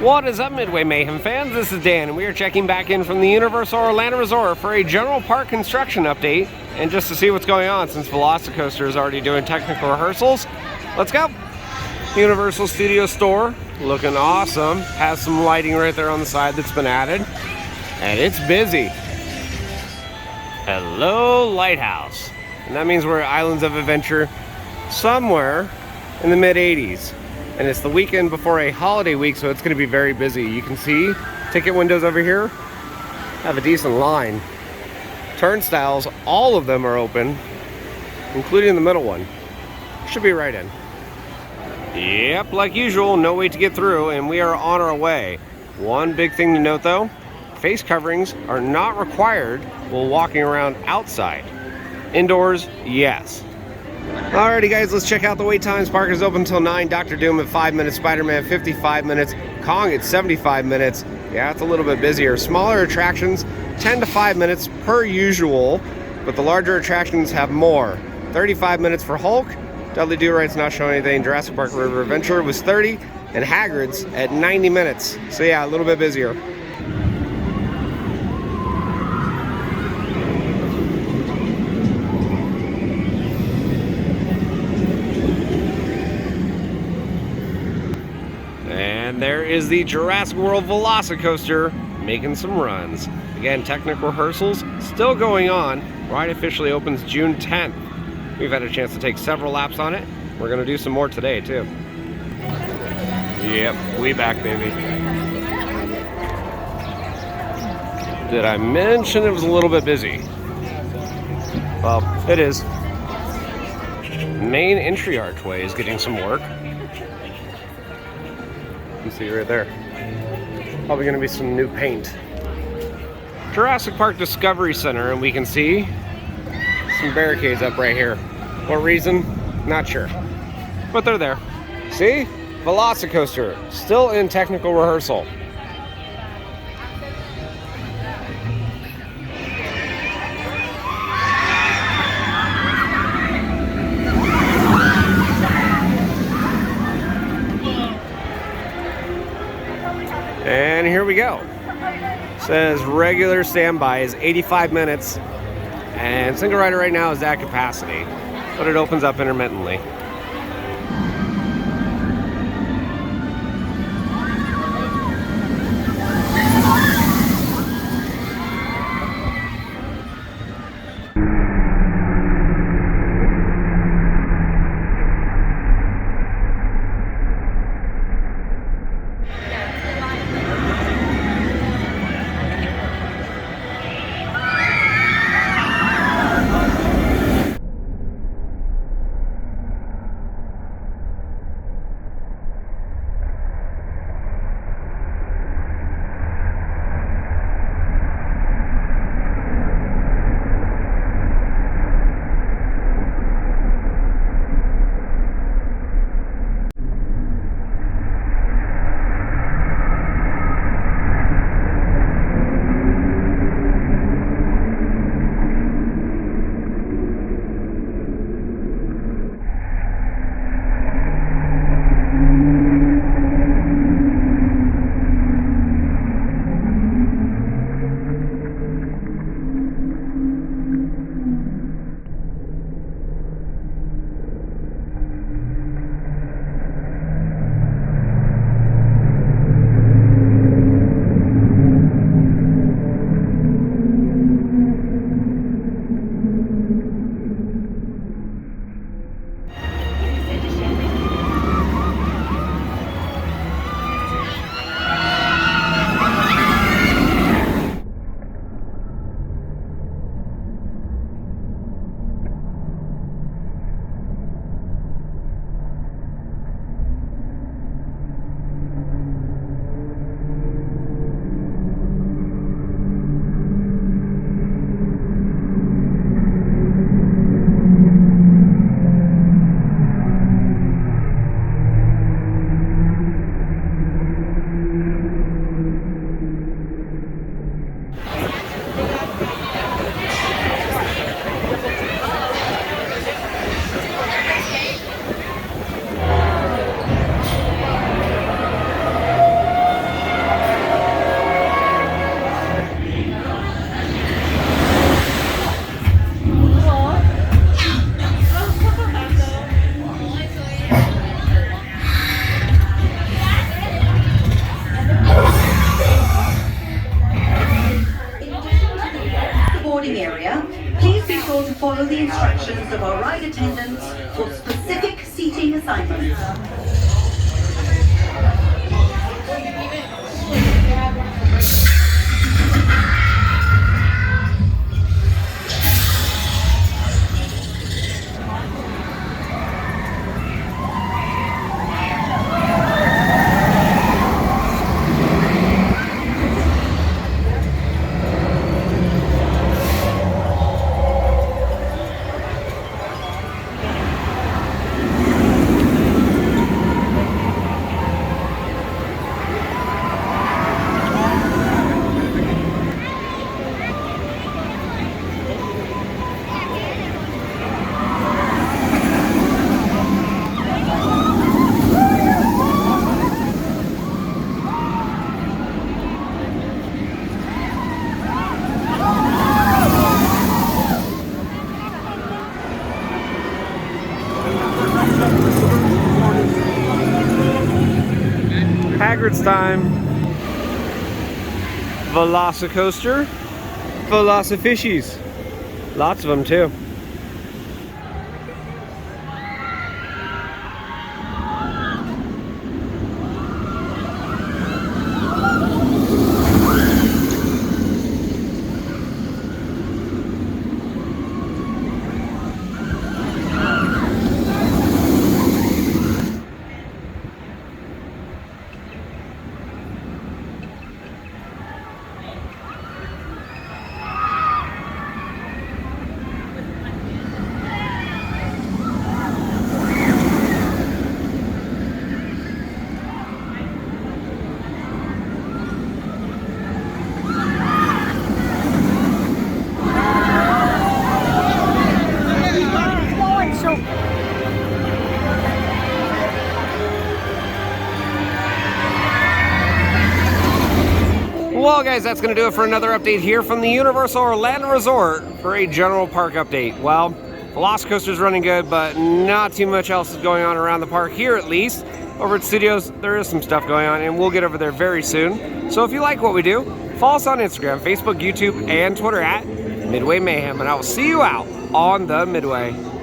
What is up, Midway Mayhem fans? This is Dan, and we are checking back in from the Universal Orlando Resort for a general park construction update, and just to see what's going on since VelociCoaster is already doing technical rehearsals. Let's go! Universal Studio Store, looking awesome. Has some lighting right there on the side that's been added, and it's busy. Hello, Lighthouse. And that means we're at Islands of Adventure somewhere in the mid-80s. And it's the weekend before a holiday week, so it's going to be very busy. You can see ticket windows over here have a decent line. Turnstiles, all of them are open, including the middle one. Should be right in. Yep, like usual, no way to get through, and we are on our way. One big thing to note though, face coverings are not required while walking around outside. Indoors, yes. Alrighty guys, let's check out the wait times. Park is open until 9, Dr. Doom at 5 minutes, Spider-Man 55 minutes, Kong at 75 minutes. Yeah, it's a little bit busier. Smaller attractions, 10 to 5 minutes per usual, but the larger attractions have more. 35 minutes for Hulk, Dudley Do-Right's not showing anything, Jurassic Park River Adventure was 30, and Hagrid's at 90 minutes. So yeah, a little bit busier. And there is the Jurassic World VelociCoaster making some runs. Again, technical rehearsals still going on. Ride officially opens June 10th. We've had a chance to take several laps on it. We're going to do some more today, too. Yep, we back, baby. Did I mention it was a little bit busy? Well, it is. Main entry archway is getting some work. You can see right there. Probably going to be some new paint. Jurassic Park Discovery Center, and we can see some barricades up right here. What reason? Not sure. But they're there. See? VelociCoaster, still in technical rehearsal. And here we go. Says regular standby is 85 minutes, and single rider right now is at capacity, but it opens up intermittently. Awaiting assignment. Hagrid's time. VelociCoaster. VelociFishies. Lots of them too. Well, guys, that's going to do it for another update here from the Universal Orlando Resort for a general park update. Well, VelociCoaster's running good, but not too much else is going on around the park here, at least. Over at Studios, there is some stuff going on, and we'll get over there very soon. So if you like what we do, follow us on Instagram, Facebook, YouTube, and Twitter at Midway Mayhem, and I will see you out on the Midway.